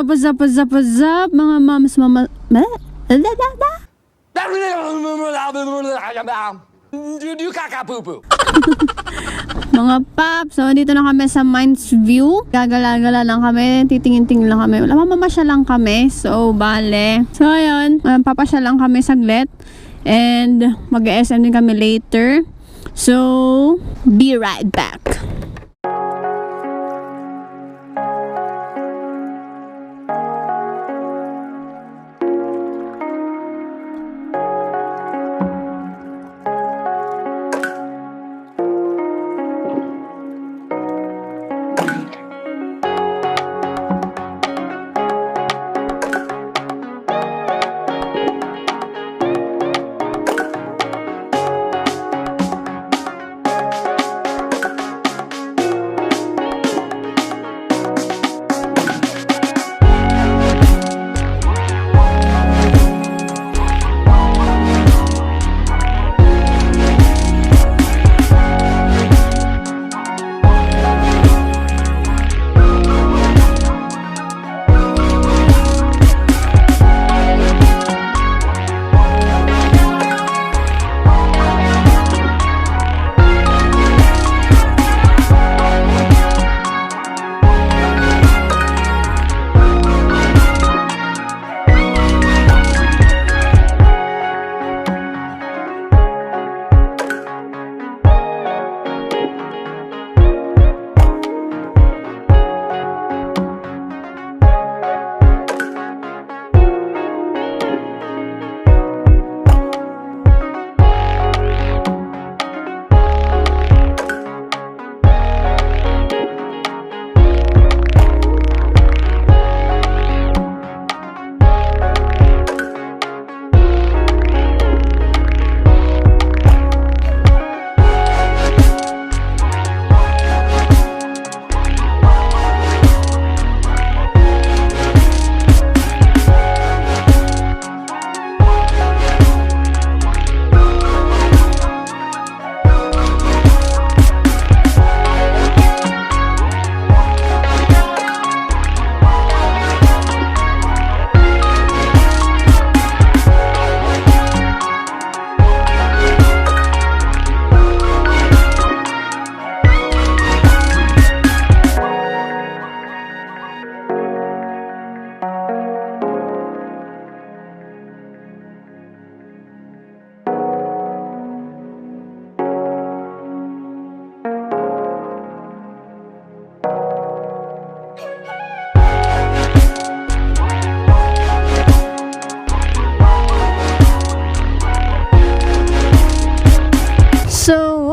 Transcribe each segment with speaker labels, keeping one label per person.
Speaker 1: What's up, mga moms, mama... Mga paps, so dito na kami sa Mines View. Gagala-gala lang kami, titingin-tingin lang kami. Wala, mamasya lang kami, so bale. So ayun, papasya lang kami saglit. And mag-SM din kami later. So, be right back.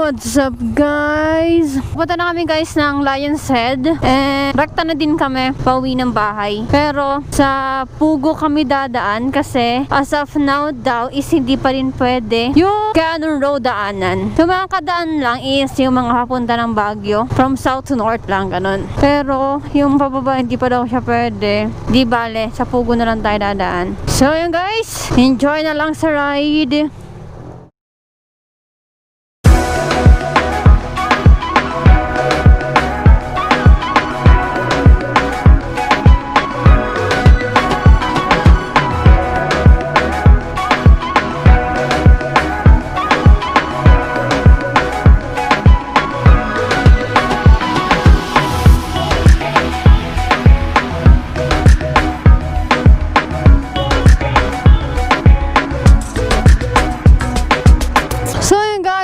Speaker 1: What's up guys? Punta na kami guys ng Lion's Head and rekta na din kami pauwi ng bahay. Pero sa Pugo kami dadaan kasi as of now daw is hindi pa rin pwede yung Cannon Road daanan. Yung mga kadaan lang is yung mga papunta ng Baguio from south to north lang ganun. Pero yung pababa hindi pa daw siya pwede. Di bale, sa Pugo na lang tayo dadaan. So yun guys, enjoy na lang sa ride.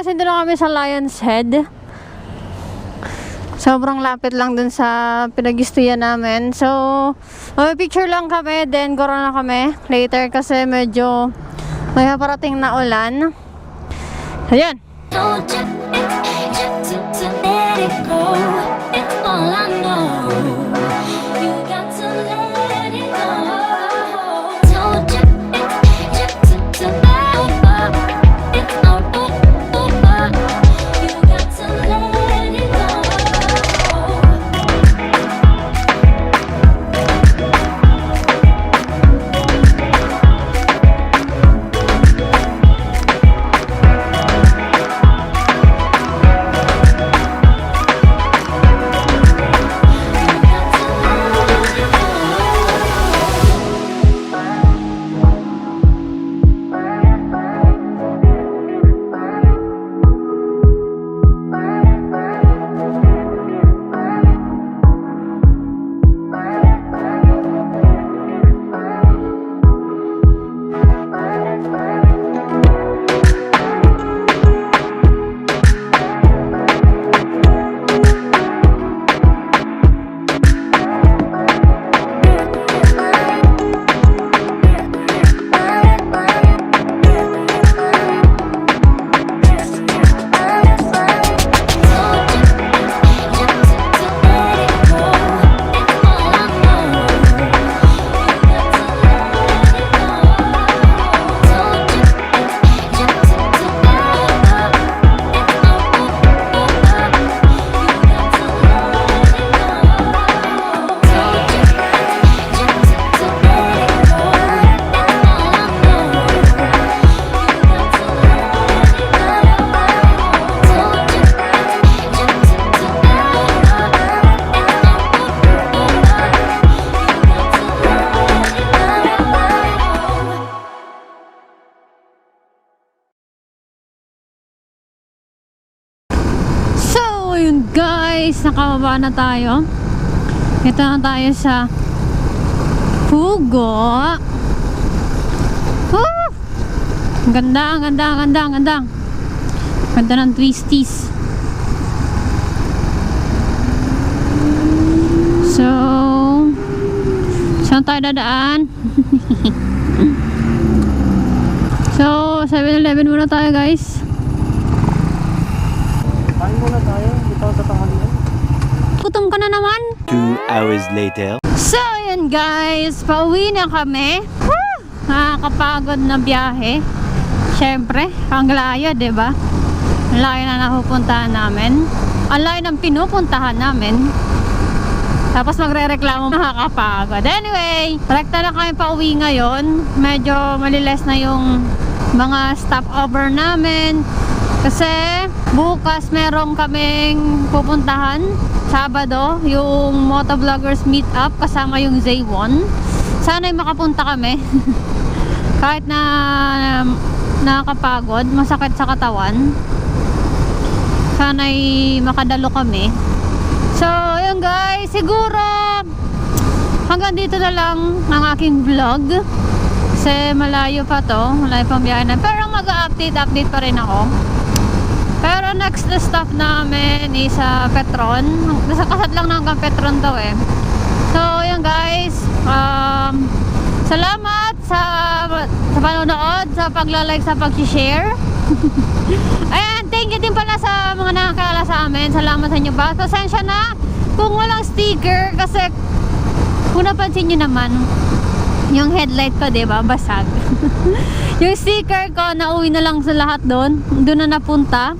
Speaker 1: Nandito na kami sa Lion's Head. Sobrang lapit lang dun sa pinag-istuyan namin. So, picture lang kami, then goro na kami later kasi medyo may parating na ulan. Ayan. guys, nakababa na tayo. Ito na tayo sa Pugo. Woo! Ang ganda, ang ganda, ang ganda, ang ganda. Ganda ng twisties. So, saan tayo dadaan? So, 7-Eleven muna tayo guys.
Speaker 2: Kain muna tayo, dito sa tanghalian.
Speaker 1: Gutom ka na naman.
Speaker 3: 2 hours later.
Speaker 1: So, yun guys, pauwi na kami. Woo! Nakakapagod na biyahe. Syempre, ang layo, diba? Ang layo na napupuntahan namin. Ang layo ng pinupuntahan namin. Tapos magre-reklamo, nakakapagod. Anyway, rekta na kami pauwi ngayon. Medyo maliles na yung mga stopover namin. Kasi bukas meron kaming pupuntahan. Sabado, yung motovloggers meet up kasama yung Zay1. Sana'y makapunta kami. Kahit na nakakapagod, masakit sa katawan. Sana'y makadalo kami. So, yun guys, siguro hanggang dito na lang ang aking vlog. Kasi malayo pa to, malayo pang biyahe na. Pero mag-update pa rin ako. Pero next stop namin is sa Petron. Nasa kasat lang na hanggang Petron daw eh. So, yun guys, salamat sa panonood, sa pagla-like, sa pag-share. Ayan, thank you din pala sa mga nakakala sa amin. Salamat sa inyo ba? Pasensya na kung walang sticker kasi kung napansin nyo naman yung headlight ko, diba? Basag. Yung sticker ko, nauwi na lang sa lahat doon. Doon na napunta.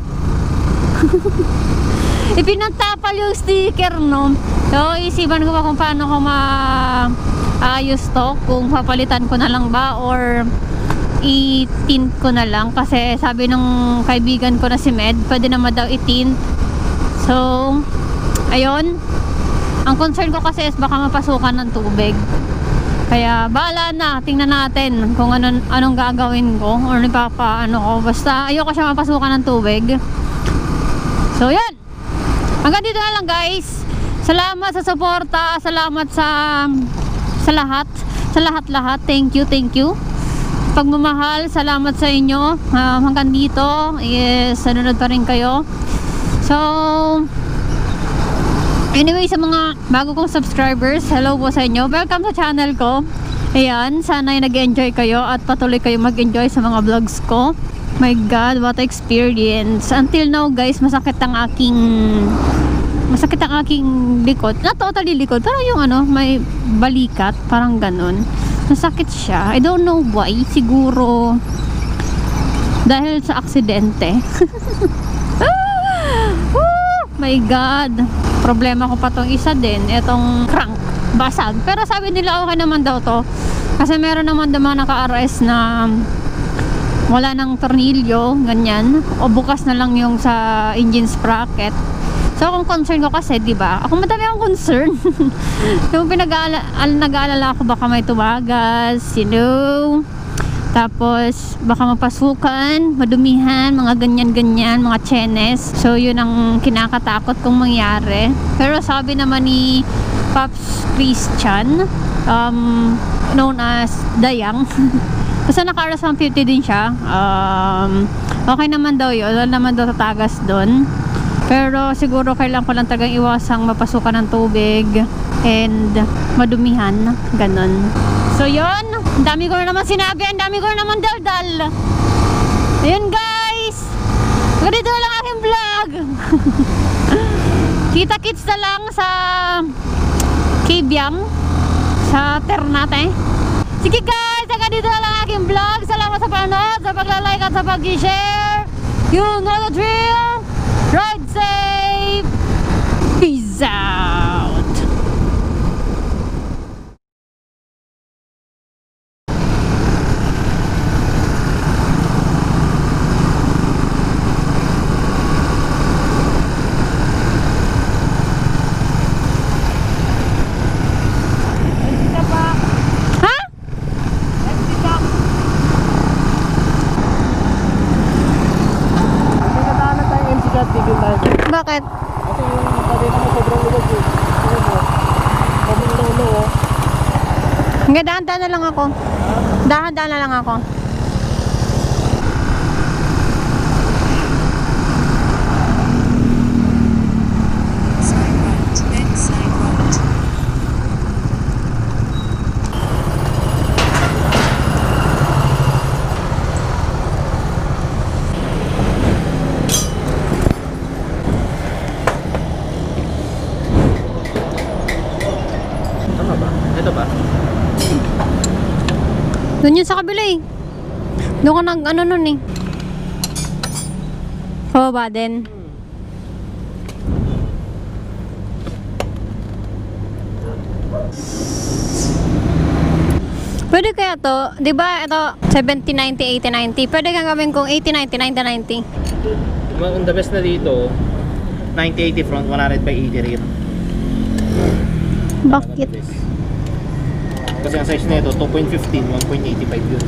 Speaker 1: Ipinantapal yung sticker, no? So, isipan ko pa kung paano ko maayos to. Kung papalitan ko na lang ba or i-tint ko na lang. Kasi sabi nung kaibigan ko na si Med, pwede naman daw i-tint. So, ayun. Ang concern ko kasi is baka mapasukan ng tubig. Kaya bahala na, tingnan natin kung anong gagawin ko or ano ko. Basta ayoko siya mapasukan ng tubig. So, yan. Hanggang dito na lang guys. Salamat sa suporta. Salamat sa lahat. Sa lahat-lahat. Thank you, thank you. Pagmamahal, salamat sa inyo. Hanggang dito, sanunod pa rin kayo. So, anyway, sa mga bago kong subscribers, hello po sa inyo. Welcome sa channel ko. Ayan, sana'y nag-enjoy kayo at patuloy kayo mag-enjoy sa mga vlogs ko. My God, what experience. Until now, guys, masakit ang aking likod. Not totally likod, pero yung may balikat, parang ganun. Nasakit siya. I don't know why. Siguro dahil sa aksidente. My God. Problema ko pa tong isa din. Itong crank. Basag. Pero sabi nila okay naman daw to. Kasi meron naman mga naka-RS na wala ng tornilyo. Ganyan. O bukas na lang yung sa engine sprocket. So, kung concern ko kasi, diba? Ako madami akong concern. Yung nag-aalala ako baka may tumagas, tapos, baka mapasukan, madumihan, mga ganyan-ganyan, mga chenes. So, yun ang kinakatakot kong mangyari. Pero sabi naman ni Pops Christian, known as Dayang, basta naka-RS 150 din siya. Okay naman daw yun. Wala naman daw tatagas doon. Pero siguro kailangan ko lang talagang iwasang mapasukan ng tubig and madumihan, ganon. So yun, ang dami ko na naman sinabi, ang dami ko na naman daldal. Ayun guys, ganito na lang aking vlog. Kita-kits na lang sa Kibyang, sa Ternate. Sige guys, ganito na lang aking vlog. Salamat sa panonood, sa pagla-like at sa pag-share. You know the drill. Ride safe. Peace out.
Speaker 2: Tigil tayo.
Speaker 1: Bakit?
Speaker 2: Kasi yung mo sobrang luwag eh. Ano mo? Kaming lolo oh.
Speaker 1: Nga, dahan-dahan na lang ako. Dahan-dahan na lang ako.
Speaker 4: Side right, then side right.
Speaker 2: Tama ba? Ito ba?
Speaker 1: Doon yun sa kabila eh. Doon ka ano nun eh. Pababa din. Pwede kaya to, di ba ito 70, 90, 80, 90. Pwede kang gawin kong 80, 90, 90, 90.
Speaker 2: Ang the best na dito, 90-80 front, 100 by 80 rear.
Speaker 1: Bakit?
Speaker 2: Kasi ang size na ito, 2.15, 1.85 yun.